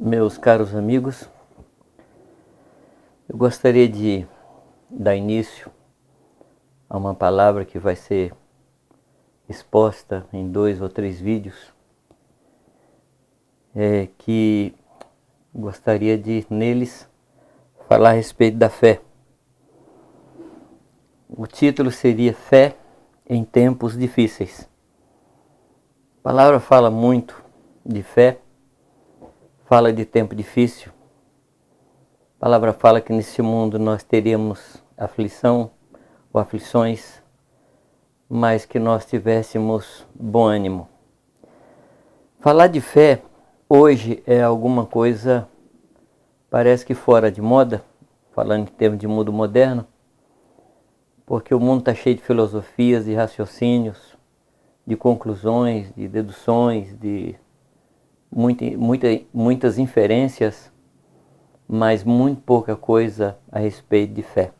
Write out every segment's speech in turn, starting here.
Meus caros amigos, eu gostaria de dar início a uma palavra que vai ser exposta em 2 ou 3 vídeos, que gostaria de, neles, falar a respeito da fé. O título seria Fé em Tempos Difíceis. A palavra fala muito de fé, fala de tempo difícil. A palavra fala que nesse mundo nós teríamos aflição ou aflições, mas que nós tivéssemos bom ânimo. Falar de fé hoje é alguma coisa, parece que fora de moda, falando em termos de mundo moderno, porque o mundo está cheio de filosofias e raciocínios, de conclusões, de deduções, de muitas inferências, mas muito pouca coisa a respeito de fé.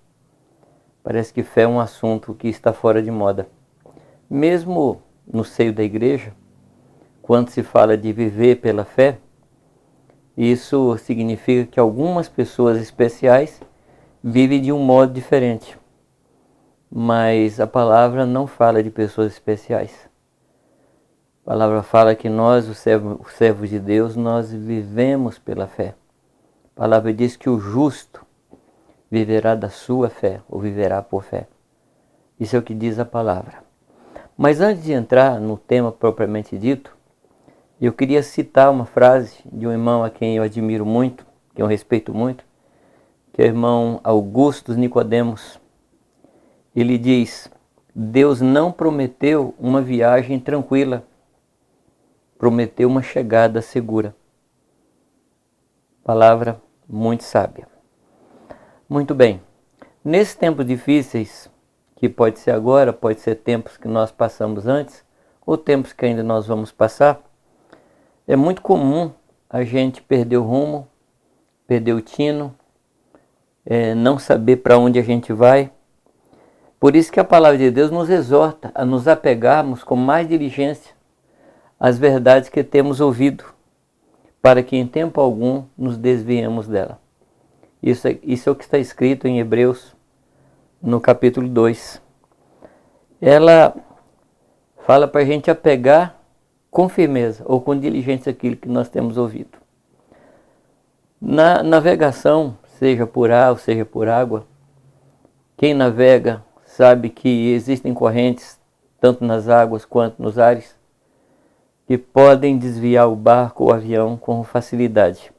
Parece que fé é um assunto que está fora de moda. Mesmo no seio da igreja, quando se fala de viver pela fé, isso significa que algumas pessoas especiais vivem de um modo diferente. Mas a palavra não fala de pessoas especiais. A palavra fala que nós, os servos de Deus, nós vivemos pela fé. A palavra diz que o justo viverá da sua fé, ou viverá por fé. Isso é o que diz a palavra. Mas antes de entrar no tema propriamente dito, eu queria citar uma frase de um irmão a quem eu admiro muito, que eu respeito muito, que é o irmão Augusto Nicodemos. Ele diz: Deus não prometeu uma viagem tranquila, prometeu uma chegada segura. Palavra muito sábia. Muito bem, nesses tempos difíceis, que pode ser agora, pode ser tempos que nós passamos antes, ou tempos que ainda nós vamos passar, é muito comum a gente perder o rumo, perder o tino, não saber para onde a gente vai. Por isso que a palavra de Deus nos exorta a nos apegarmos com mais diligência às verdades que temos ouvido, para que em tempo algum nos desviemos dela. Isso é o que está escrito em Hebreus, no capítulo 2. Ela fala para a gente apegar com firmeza ou com diligência aquilo que nós temos ouvido. Na navegação, seja por ar ou seja por água, quem navega sabe que existem correntes, tanto nas águas quanto nos ares, que podem desviar o barco ou o avião com facilidade.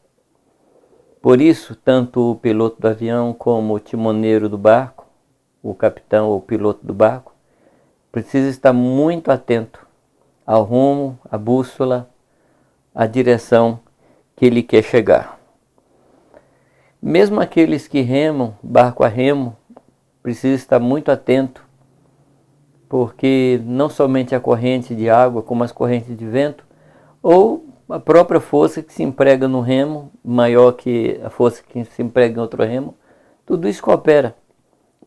Por isso, tanto o piloto do avião como o timoneiro do barco, o capitão ou o piloto do barco, precisa estar muito atento ao rumo, à bússola, à direção que ele quer chegar. Mesmo aqueles que remam, barco a remo, precisa estar muito atento, porque não somente a corrente de água, como as correntes de vento, ou a própria força que se emprega no remo, maior que a força que se emprega em outro remo, tudo isso coopera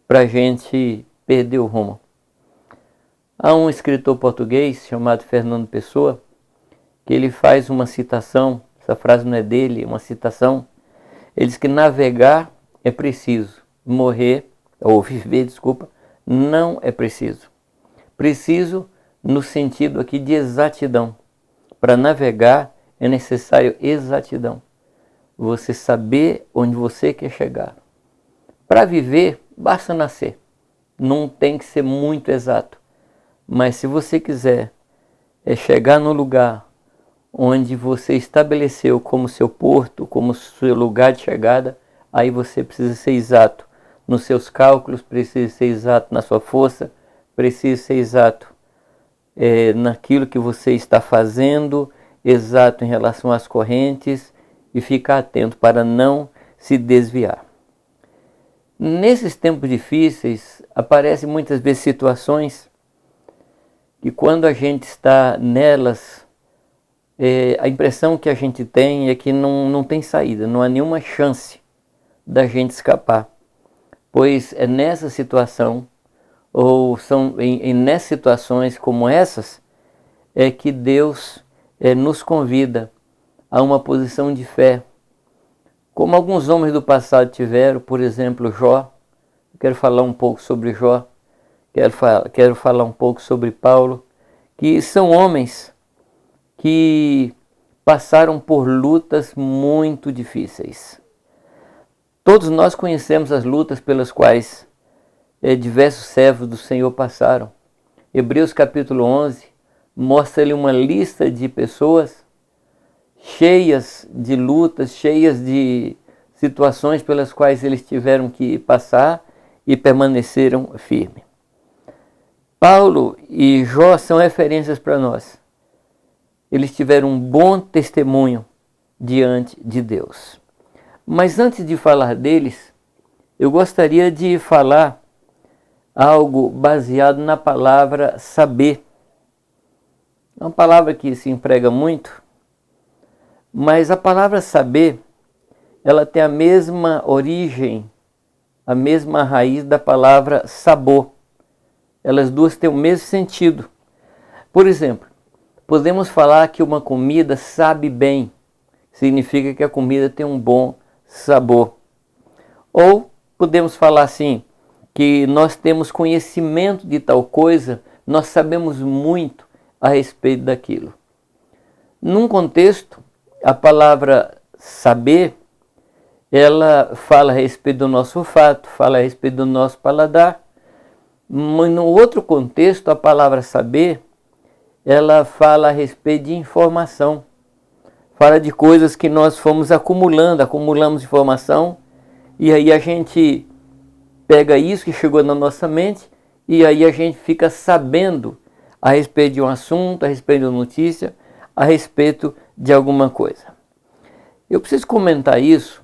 para a gente perder o rumo. Há um escritor português chamado Fernando Pessoa, que ele faz uma citação, essa frase não é dele, é uma citação. Ele diz que navegar é preciso, morrer, ou viver, não é preciso. Preciso no sentido aqui de exatidão. Para navegar é necessário exatidão. Você saber onde você quer chegar. Para viver, basta nascer. Não tem que ser muito exato. Mas se você quiser chegar no lugar onde você estabeleceu como seu porto, como seu lugar de chegada, aí você precisa ser exato nos seus cálculos, precisa ser exato na sua força, precisa ser exato naquilo que você está fazendo, exato em relação às correntes e ficar atento para não se desviar. Nesses tempos difíceis, aparecem muitas vezes situações que quando a gente está nelas, a impressão que a gente tem é que não tem saída, não há nenhuma chance da gente escapar. Pois é nessa situação, ou são nessas situações como essas, é que Deus nos convida a uma posição de fé, como alguns homens do passado tiveram, por exemplo, Jó. Eu quero falar um pouco sobre Jó, quero falar um pouco sobre Paulo, que são homens que passaram por lutas muito difíceis. Todos nós conhecemos as lutas pelas quais diversos servos do Senhor passaram. Hebreus capítulo 11 mostra-lhe uma lista de pessoas cheias de lutas, cheias de situações pelas quais eles tiveram que passar e permaneceram firmes. Paulo e Jó são referências para nós. Eles tiveram um bom testemunho diante de Deus. Mas antes de falar deles, eu gostaria de falar algo baseado na palavra saber. É uma palavra que se emprega muito, mas a palavra saber, ela tem a mesma origem, a mesma raiz da palavra sabor. Elas duas têm o mesmo sentido. Por exemplo, podemos falar que uma comida sabe bem, significa que a comida tem um bom sabor. Ou podemos falar assim, que nós temos conhecimento de tal coisa, nós sabemos muito a respeito daquilo. Num contexto, a palavra saber, ela fala a respeito do nosso olfato, fala a respeito do nosso paladar, mas no outro contexto, a palavra saber, ela fala a respeito de informação, fala de coisas que nós fomos acumulamos informação, e aí a gente pega isso que chegou na nossa mente, e aí a gente fica sabendo a respeito de um assunto, a respeito de uma notícia, a respeito de alguma coisa. Eu preciso comentar isso,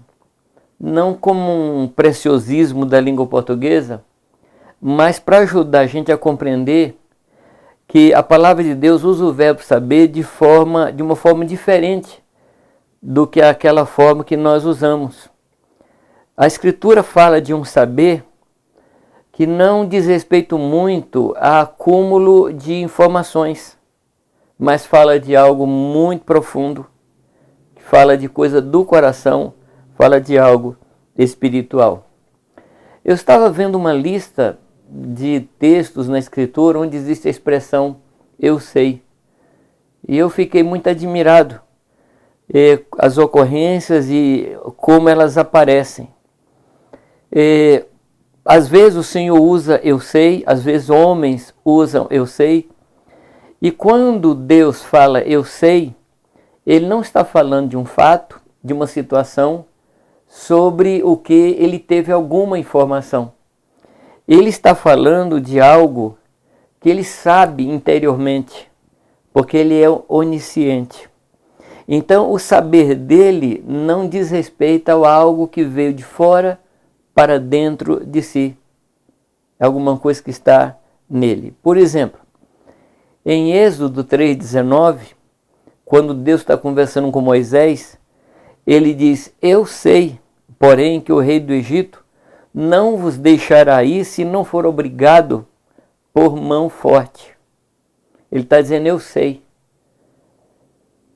não como um preciosismo da língua portuguesa, mas para ajudar a gente a compreender que a palavra de Deus usa o verbo saber de uma forma diferente do que aquela forma que nós usamos. A Escritura fala de um saber que não diz respeito muito a acúmulo de informações, mas fala de algo muito profundo, que fala de coisa do coração, fala de algo espiritual. Eu estava vendo uma lista de textos na Escritura onde existe a expressão eu sei, e eu fiquei muito admirado as ocorrências e como elas aparecem. Às vezes o Senhor usa eu sei, às vezes homens usam eu sei. E quando Deus fala eu sei, Ele não está falando de um fato, de uma situação, sobre o que Ele teve alguma informação. Ele está falando de algo que Ele sabe interiormente, porque Ele é onisciente. Então o saber dele não diz respeito a algo que veio de fora para dentro de si. É alguma coisa que está nele. Por exemplo, em Êxodo 3,19, quando Deus está conversando com Moisés, ele diz, eu sei, porém, que o rei do Egito não vos deixará ir se não for obrigado por mão forte. Ele está dizendo, eu sei.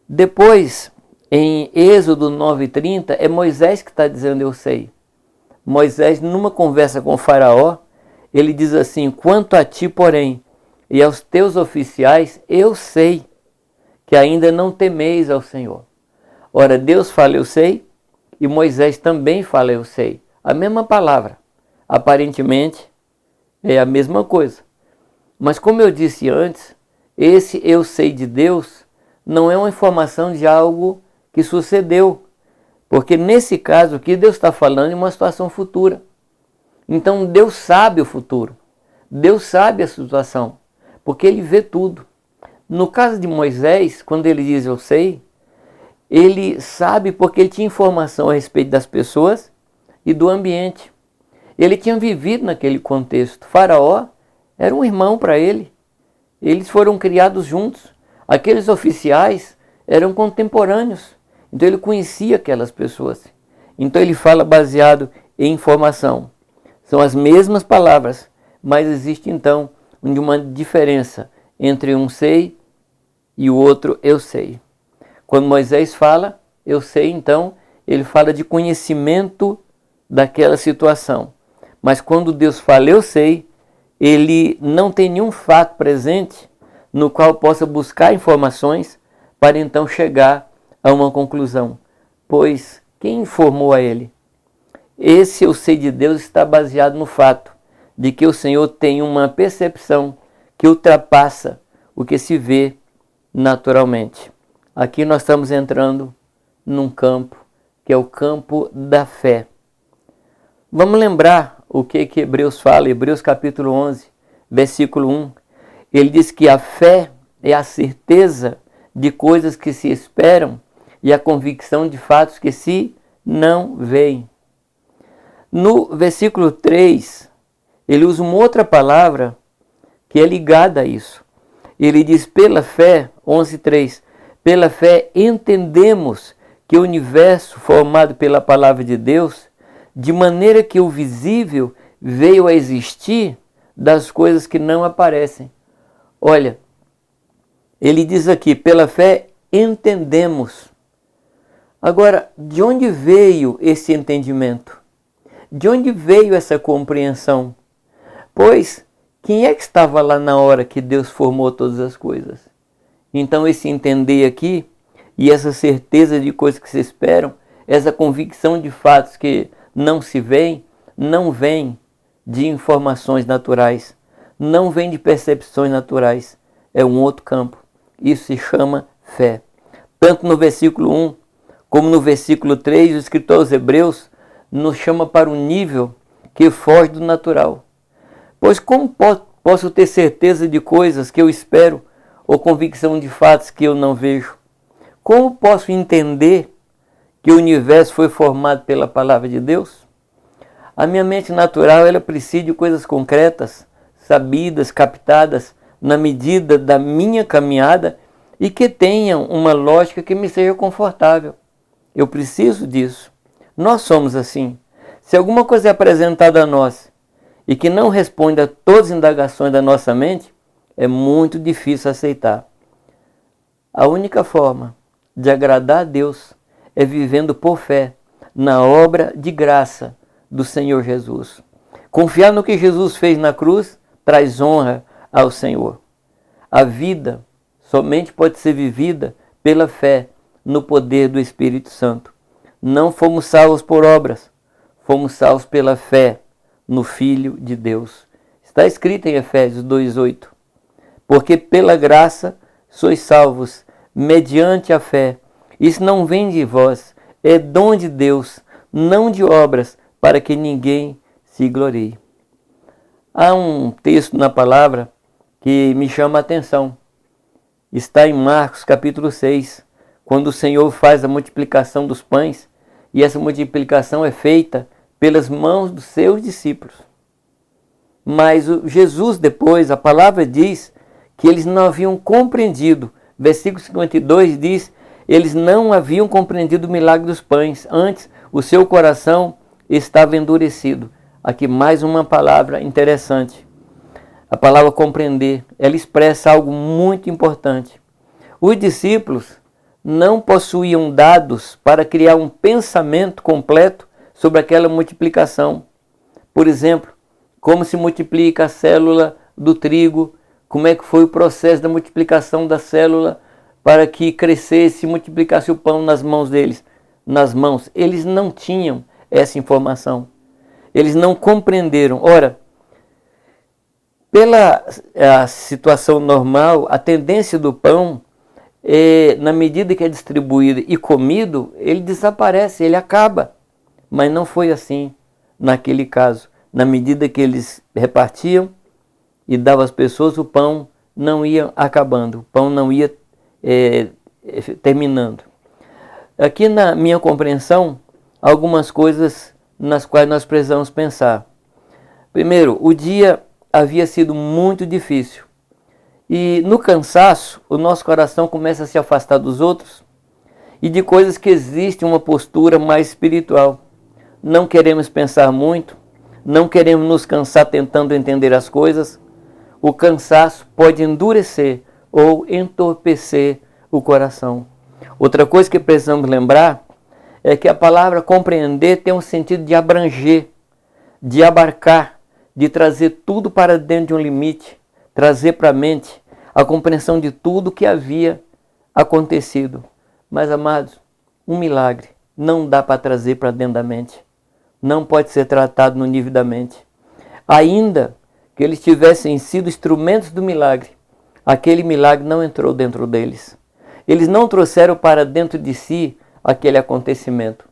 Depois, em Êxodo 9,30, é Moisés que está dizendo, eu sei. Moisés, numa conversa com o faraó, ele diz assim, quanto a ti, porém, e aos teus oficiais, eu sei que ainda não temeis ao Senhor. Ora, Deus fala, eu sei, e Moisés também fala, eu sei. A mesma palavra. Aparentemente, é a mesma coisa. Mas como eu disse antes, esse eu sei de Deus não é uma informação de algo que sucedeu. Porque nesse caso, o que Deus está falando é uma situação futura. Então Deus sabe o futuro. Deus sabe a situação. Porque Ele vê tudo. No caso de Moisés, quando ele diz eu sei, ele sabe porque ele tinha informação a respeito das pessoas e do ambiente. Ele tinha vivido naquele contexto. Faraó era um irmão para ele. Eles foram criados juntos. Aqueles oficiais eram contemporâneos. Então ele conhecia aquelas pessoas. Então ele fala baseado em informação. São as mesmas palavras, mas existe então uma diferença entre um sei e o outro eu sei. Quando Moisés fala, eu sei, então, ele fala de conhecimento daquela situação. Mas quando Deus fala, eu sei, ele não tem nenhum fato presente no qual possa buscar informações para então chegar a uma conclusão. Pois quem informou a ele? Esse eu sei de Deus está baseado no fato de que o Senhor tem uma percepção que ultrapassa o que se vê naturalmente. Aqui nós estamos entrando num campo que é o campo da fé. Vamos lembrar o que Hebreus fala, Hebreus capítulo 11, versículo 1. Ele diz que a fé é a certeza de coisas que se esperam e a convicção de fatos que se não veem. No versículo 3, ele usa uma outra palavra que é ligada a isso. Ele diz, pela fé, 11:3, pela fé entendemos que o universo formado pela palavra de Deus, de maneira que o visível veio a existir das coisas que não aparecem. Olha, ele diz aqui, pela fé entendemos. Agora, de onde veio esse entendimento? De onde veio essa compreensão? Pois, quem é que estava lá na hora que Deus formou todas as coisas? Então, esse entender aqui, e essa certeza de coisas que se esperam, essa convicção de fatos que não se veem, não vem de informações naturais, não vem de percepções naturais, é um outro campo. Isso se chama fé. Tanto no versículo 1, como no versículo 3, o escritor aos Hebreus nos chama para um nível que foge do natural. Pois como posso ter certeza de coisas que eu espero ou convicção de fatos que eu não vejo? Como posso entender que o universo foi formado pela palavra de Deus? A minha mente natural, ela precisa de coisas concretas, sabidas, captadas na medida da minha caminhada e que tenham uma lógica que me seja confortável. Eu preciso disso. Nós somos assim. Se alguma coisa é apresentada a nós e que não responde a todas as indagações da nossa mente, é muito difícil aceitar. A única forma de agradar a Deus é vivendo por fé na obra de graça do Senhor Jesus. Confiar no que Jesus fez na cruz traz honra ao Senhor. A vida somente pode ser vivida pela fé no poder do Espírito Santo. Não fomos salvos por obras, fomos salvos pela fé no Filho de Deus. Está escrito em Efésios 2:8. Porque pela graça sois salvos, mediante a fé. Isso não vem de vós, é dom de Deus, não de obras, para que ninguém se glorie. Há um texto na palavra que me chama a atenção. Está em Marcos capítulo 6, quando o Senhor faz a multiplicação dos pães, e essa multiplicação é feita pelas mãos dos seus discípulos. Mas Jesus depois, a palavra diz que eles não haviam compreendido. Versículo 52 diz, eles não haviam compreendido o milagre dos pães, antes o seu coração estava endurecido. Aqui mais uma palavra interessante. A palavra compreender, ela expressa algo muito importante. Os discípulos não possuíam dados para criar um pensamento completo sobre aquela multiplicação. Por exemplo, como se multiplica a célula do trigo, como é que foi o processo da multiplicação da célula para que crescesse e multiplicasse o pão nas mãos deles. Nas mãos, eles não tinham essa informação. Eles não compreenderam. Ora, pela situação normal, a tendência do pão, na medida que é distribuído e comido, ele desaparece, ele acaba. Mas não foi assim naquele caso. Na medida que eles repartiam e davam às pessoas, o pão não ia acabando, o pão não ia terminando. Aqui na minha compreensão, algumas coisas nas quais nós precisamos pensar. Primeiro, o dia havia sido muito difícil. E no cansaço, o nosso coração começa a se afastar dos outros e de coisas que existem uma postura mais espiritual. Não queremos pensar muito, não queremos nos cansar tentando entender as coisas. O cansaço pode endurecer ou entorpecer o coração. Outra coisa que precisamos lembrar é que a palavra compreender tem um sentido de abranger, de abarcar, de trazer tudo para dentro de um limite, trazer para a mente a compreensão de tudo que havia acontecido. Mas, amados, um milagre não dá para trazer para dentro da mente. Não pode ser tratado no nível da mente. Ainda que eles tivessem sido instrumentos do milagre, aquele milagre não entrou dentro deles. Eles não trouxeram para dentro de si aquele acontecimento.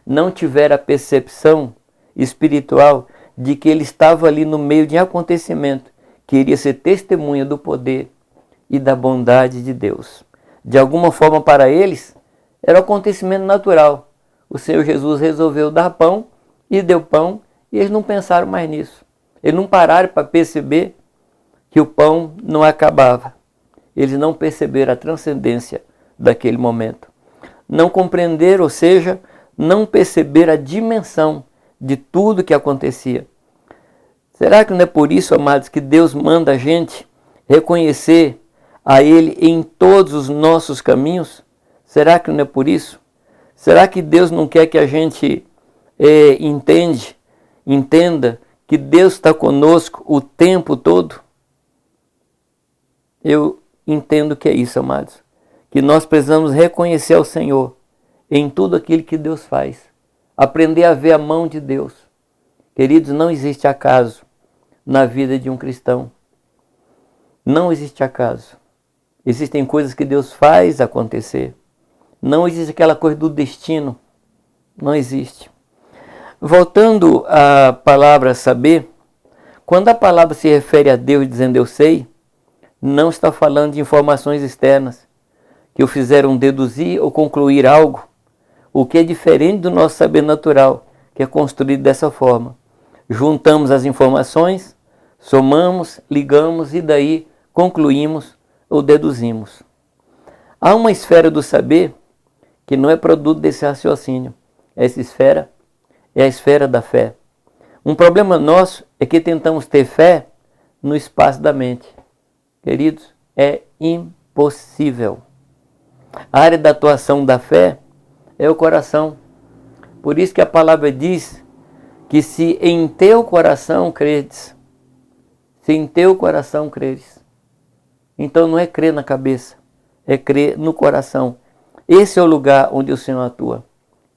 Não tiveram a percepção espiritual de que ele estava ali no meio de um acontecimento que iria ser testemunha do poder e da bondade de Deus. De alguma forma, para eles, era um acontecimento natural. O Senhor Jesus resolveu dar pão e deu pão, e eles não pensaram mais nisso. Eles não pararam para perceber que o pão não acabava. Eles não perceberam a transcendência daquele momento. Não compreenderam, ou seja, não perceberam a dimensão de tudo que acontecia. Será que não é por isso, amados, que Deus manda a gente reconhecer a Ele em todos os nossos caminhos? Será que não é por isso? Será que Deus não quer que a gente entenda que Deus está conosco o tempo todo? Eu entendo que é isso, amados. Que nós precisamos reconhecer ao Senhor em tudo aquilo que Deus faz. Aprender a ver a mão de Deus. Queridos, não existe acaso na vida de um cristão. Não existe acaso. Existem coisas que Deus faz acontecer. Não existe aquela coisa do destino. Não existe. Voltando à palavra saber, quando a palavra se refere a Deus dizendo eu sei, não está falando de informações externas que o fizeram deduzir ou concluir algo, o que é diferente do nosso saber natural, que é construído dessa forma. Juntamos as informações, somamos, ligamos e daí concluímos ou deduzimos. Há uma esfera do saber que não é produto desse raciocínio. Essa esfera é a esfera da fé. Um problema nosso é que tentamos ter fé no espaço da mente. Queridos, é impossível. A área da atuação da fé é o coração. Por isso que a palavra diz que se em teu coração credes, se em teu coração creres, então não é crer na cabeça, é crer no coração. Esse é o lugar onde o Senhor atua.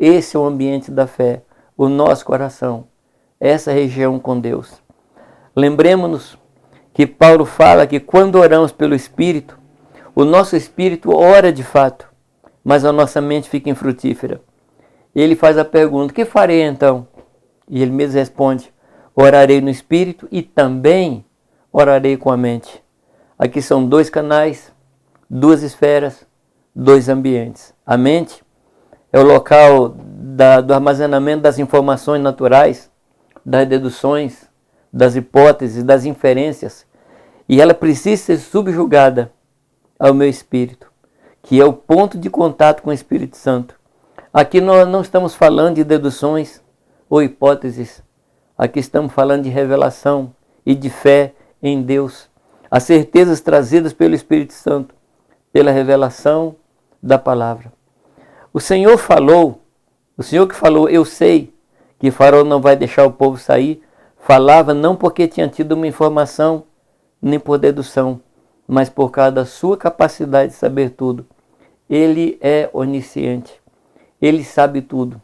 Esse é o ambiente da fé, o nosso coração, essa região com Deus. Lembremos-nos que Paulo fala que quando oramos pelo Espírito, o nosso espírito ora de fato, mas a nossa mente fica infrutífera. Ele faz a pergunta, que farei então? E ele mesmo responde, orarei no Espírito e também orarei com a mente. Aqui são dois canais, duas esferas, dois ambientes. A mente é o local do armazenamento das informações naturais, das deduções, das hipóteses, das inferências, e ela precisa ser subjugada ao meu espírito, que é o ponto de contato com o Espírito Santo. Aqui nós não estamos falando de deduções ou hipóteses, aqui estamos falando de revelação e de fé em Deus, as certezas trazidas pelo Espírito Santo, pela revelação da palavra. O Senhor que falou, eu sei que Faraó não vai deixar o povo sair, falava não porque tinha tido uma informação, nem por dedução, mas por causa da sua capacidade de saber tudo. Ele é onisciente, ele sabe tudo.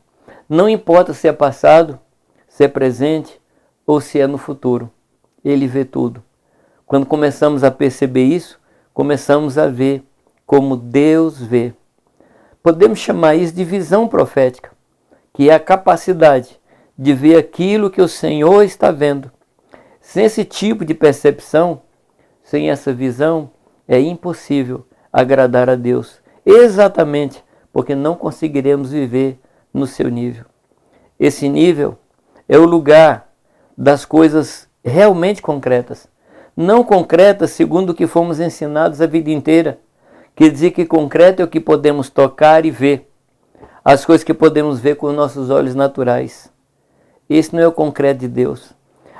Não importa se é passado, se é presente ou se é no futuro, ele vê tudo. Quando começamos a perceber isso, começamos a ver como Deus vê. Podemos chamar isso de visão profética, que é a capacidade de ver aquilo que o Senhor está vendo. Sem esse tipo de percepção, sem essa visão, é impossível agradar a Deus, exatamente porque não conseguiremos viver no seu nível. Esse nível é o lugar das coisas realmente concretas, não concretas segundo o que fomos ensinados a vida inteira. Quer dizer que concreto é o que podemos tocar e ver, as coisas que podemos ver com nossos olhos naturais. Esse não é o concreto de Deus.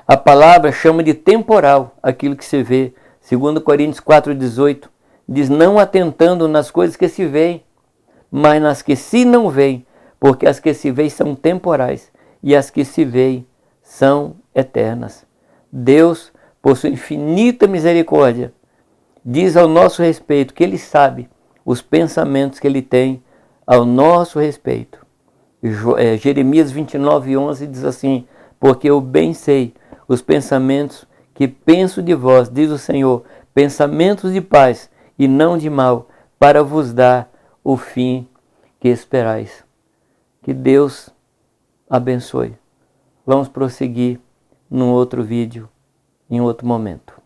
A palavra chama de temporal aquilo que se vê. 2 Coríntios 4,18 diz, não atentando nas coisas que se veem, mas nas que se não veem, porque as que se veem são temporais e as que se veem são eternas. Deus, por sua infinita misericórdia, diz ao nosso respeito que Ele sabe os pensamentos que Ele tem ao nosso respeito. Jeremias 29:11 diz assim: porque eu bem sei os pensamentos que penso de vós, diz o Senhor, pensamentos de paz e não de mal, para vos dar o fim que esperais. Que Deus abençoe. Vamos prosseguir num outro vídeo, em outro momento.